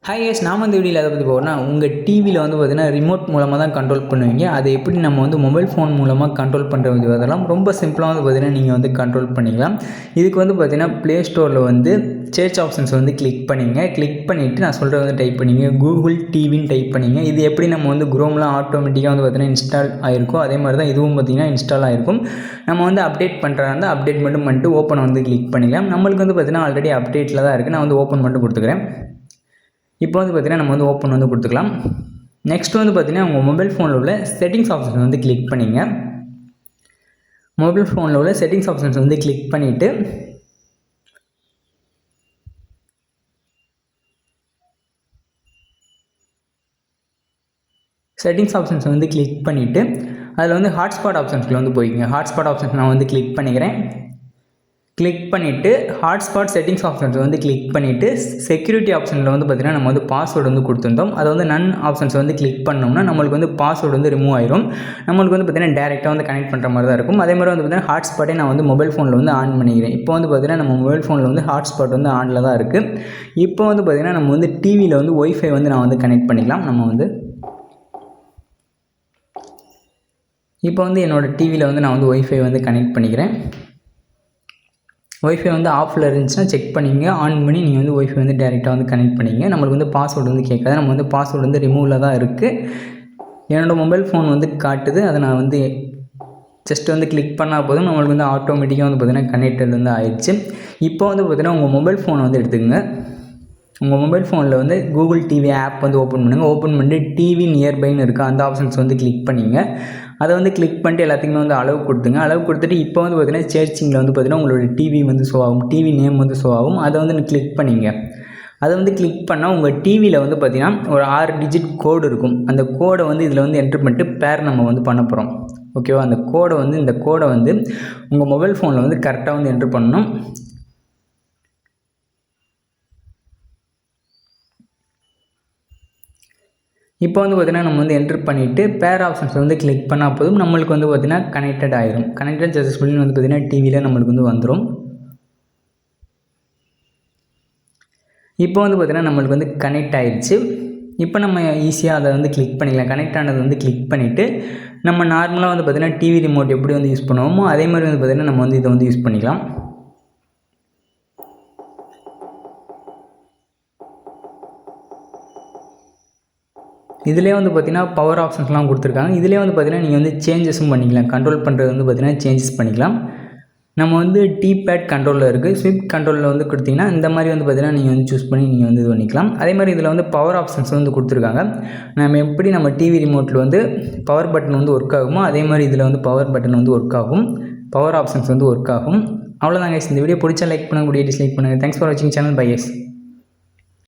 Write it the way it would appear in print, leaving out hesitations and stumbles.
Hi guys, நாம் இந்த வீடியோவில் அதை பற்றி போகிறோம்னா, உங்கள் டிவியில் வந்து பார்த்திங்கன்னா ரிமோட் மூலமாக தான் கண்ட்ரோல் பண்ணுவீங்க. அதை எப்படி நம்ம வந்து மொபைல் ஃபோன் மூலமாக கண்ட்ரோல் பண்ணுறது, அதெல்லாம் ரொம்ப சிம்பிளாக வந்து பார்த்திங்கன்னா நீங்கள் வந்து கண்ட்ரோல் பண்ணிக்கலாம். இதுக்கு வந்து பார்த்திங்கன்னா ப்ளே ஸ்டோரில் வந்து சர்ச் ஆப்ஷன்ஸ் வந்து கிளிக் பண்ணிங்க. கிளிக் பண்ணிவிட்டு நான் சொல்கிறது வந்து டைப் பண்ணிங்க, கூகுள் டிவின்னு டைப் பண்ணிங்க. இது எப்படி நம்ம வந்து குரோம்லாம் ஆட்டோமேட்டிக்காக வந்து பார்த்திங்கன்னா இன்ஸ்டால் ஆகிருக்கும், அதே மாதிரி தான் இதுவும் பார்த்திங்கன்னா இன்ஸ்டால் ஆகிருக்கும். நம்ம வந்து அப்டேட் பண்ணுறதா இருந்தால் அப்டேட் மட்டும் பண்ணிட்டு ஓப்பன் வந்து கிளிக் பண்ணிக்கலாம். நம்மளுக்கு வந்து பார்த்திங்கன்னா ஆல்ரெடி அப்டேட்டில் தான் இருக்குது. நான் வந்து ஓப்பன் மட்டும் கொடுத்துக்கிறேன். இப்போ வந்து பார்த்திங்கன்னா நம்ம வந்து ஓப்பன் வந்து கொடுத்துக்கலாம். நெக்ஸ்ட் வந்து பார்த்திங்கன்னா உங்கள் மொபைல் ஃபோனில் உள்ள செட்டிங்ஸ் ஆப்ஷன்ஸ் வந்து கிளிக் பண்ணிங்க. மொபைல் ஃபோனில் உள்ள செட்டிங்ஸ் ஆப்ஷன்ஸ் வந்து கிளிக் பண்ணிவிட்டு அதில் வந்து ஹாட்ஸ்பாட் ஆப்ஷன்ஸில் வந்து போய்க்குங்க. ஹாட்ஸ்பாட் ஆப்ஷன்ஸ் நான் வந்து கிளிக் பண்ணிக்கிறேன். கிளிக் பண்ணிவிட்டு ஹாட்ஸ்பாட் செட்டிங்ஸ் ஆப்ஷன்ஸ் வந்து கிளிக் பண்ணிவிட்டு செக்யூரிட்டி ஆப்ஷனில் வந்து பார்த்திங்கன்னா நம்ம வந்து பாஸ்வேர்டு வந்து கொடுத்துருந்தோம். அதை வந்து நன் ஆப்ஷன்ஸ் வந்து கிளிக் பண்ணோம்னா நம்மளுக்கு வந்து பாஸ்வேர்டு வந்து ரிமூவ் ஆயிரும். நம்மளுக்கு வந்து பார்த்திங்கன்னா டேரெக்டாக வந்து கனெக்ட் பண்ணுற மாதிரி தான் இருக்கும். அதே மாதிரி வந்து பார்த்திங்கன்னா ஹாட்ஸ்பாட்டே நான் வந்து மொபைல் ஃபோனில் வந்து ஆன் பண்ணிக்கிறேன். இப்போ வந்து பார்த்திங்கன்னா நம்ம மொபைல் ஃபோனில் வந்து ஹாட்ஸ்பாட் வந்து ஆனில் தான் இருக்குது. இப்போ வந்து பார்த்திங்கன்னா நம்ம வந்து டிவியில் வந்து ஒய்ஃபை வந்து நான் வந்து கனெக்ட் பண்ணிக்கலாம். இப்போ வந்து என்னோடய டிவியில் வந்து நான் வந்து ஒய்ஃபை வந்து கனெக்ட் பண்ணிக்கிறேன். ஒய்ஃபை வந்து ஆஃபில் இருந்துச்சுன்னா செக் பண்ணிங்க, ஆன் பண்ணி நீங்கள் வந்து ஒய்ஃபை வந்து டேரெக்டாக வந்து கனெக்ட் பண்ணிங்க. நம்மளுக்கு வந்து பாஸ்வேர்டு வந்து கேட்காது. நம்ம வந்து பாஸ்வேர்டு வந்து ரிமூவில் தான் இருக்குது. என்னோடய மொபைல் ஃபோன் வந்து காட்டுது. அதை நான் வந்து ஜஸ்ட் வந்து கிளிக் பண்ணால் போதும், நம்மளுக்கு வந்து ஆட்டோமேட்டிக்காக வந்து பார்த்திங்கன்னா கனெக்டட் வந்து ஆயிடுச்சு. இப்போ வந்து பார்த்திங்கன்னா உங்கள் மொபைல் ஃபோனை வந்து எடுத்துக்கங்க. உங்கள் மொபைல் ஃபோனில் வந்து கூகுள் டிவி ஆப் வந்து ஓப்பன் பண்ணுங்கள். ஓப்பன் பண்ணிட்டு டிவி நியர்பைன்னு இருக்குது, அந்த ஆப்ஷன்ஸ் வந்து கிளிக் பண்ணிங்க. அதை வந்து கிளிக் பண்ணிட்டு எல்லாத்துக்குமே வந்து அளவு கொடுத்துங்க. அளவு கொடுத்துட்டு இப்போ வந்து பார்த்திங்கன்னா சர்ச்சிங்கில் வந்து பார்த்திங்கன்னா உங்களோட டிவி வந்து ஷோ ஆகும், டிவி நேம் வந்து ஷோ ஆகும். அதை வந்து கிளிக் பண்ணிங்க. அதை வந்து கிளிக் பண்ணால் உங்கள் டிவியில் வந்து பார்த்திங்கன்னா ஒரு 6 டிஜிட் கோடு இருக்கும். அந்த கோடை வந்து இதில் வந்து என்ட்ரு பண்ணிட்டு பேர் நம்ம வந்து பண்ண போகிறோம். ஓகேவா? இந்த கோடை வந்து உங்கள் மொபைல் ஃபோனில் வந்து கரெக்டாக வந்து என்ட்ரு பண்ணணும். இப்போ வந்து பார்த்திங்கன்னா நம்ம வந்து என்ட்ரு பண்ணிவிட்டு பேர் ஆப்ஷன்ஸ் வந்து கிளிக் பண்ணால் போதும், நம்மளுக்கு வந்து பார்த்திங்கன்னா கனெக்டட் ஆகிரும். கனெக்டட் சக்ஸஸ்ஃபுல்லி வந்து பார்த்திங்கன்னா டிவியில் நம்மளுக்கு வந்து வந்துடும். இப்போ வந்து பார்த்திங்கன்னா நம்மளுக்கு வந்து கனெக்ட் ஆகிடுச்சு. இப்போ நம்ம ஈஸியாக அதை வந்து கிளிக் பண்ணிக்கலாம். கனெக்ட் ஆனது வந்து கிளிக் பண்ணிவிட்டு நம்ம நார்மலாக வந்து பார்த்திங்கன்னா டிவி ரிமோட் எப்படி வந்து யூஸ் பண்ணுவோமோ அதே மாதிரி வந்து பார்த்திங்கன்னா நம்ம வந்து இதை வந்து யூஸ் பண்ணிக்கலாம். இதிலே வந்து பார்த்திங்கன்னா பவர் ஆப்ஷன்ஸ்லாம் கொடுத்துருக்காங்க. இதிலே வந்து பார்த்திங்கன்னா நீங்கள் வந்து சேஞ்சஸும் பண்ணிக்கலாம். கண்ட்ரோல் பண்ணுறது வந்து பார்த்திங்கன்னா சேஞ்சஸ் பண்ணிக்கலாம். நம்ம வந்து டிபேட் கண்ட்ரோலில் இருக்குது. ஸ்விஃப்ட் கண்ட்ரோலில் வந்து கொடுத்திங்கன்னா இந்த மாதிரி வந்து பார்த்திங்கன்னா நீங்கள் வந்து சூஸ் பண்ணி நீங்கள் வந்து இது பண்ணிக்கலாம். அதே மாதிரி இதில் வந்து பவர் ஆப்ஷன்ஸ் வந்து கொடுத்துருக்காங்க. நம்ம டிவி ரிமோட்டில் வந்து பவர் பட்டன் வந்து ஒர்க் ஆகுமோ அதே மாதிரி இதில் வந்து பவர் பட்டன் வந்து ஒர்க் ஆகும், பவர் ஆப்ஷன்ஸ் வந்து ஒர்க் ஆகும். அவ்வளோதாங்க. இந்த வீடியோ பிடிச்சா லைக் பண்ணுங்கள், டிஸ்லைக் பண்ணுங்கள். தேங்க்ஸ் ஃபார் வாட்சிங் சேனல். Bye S.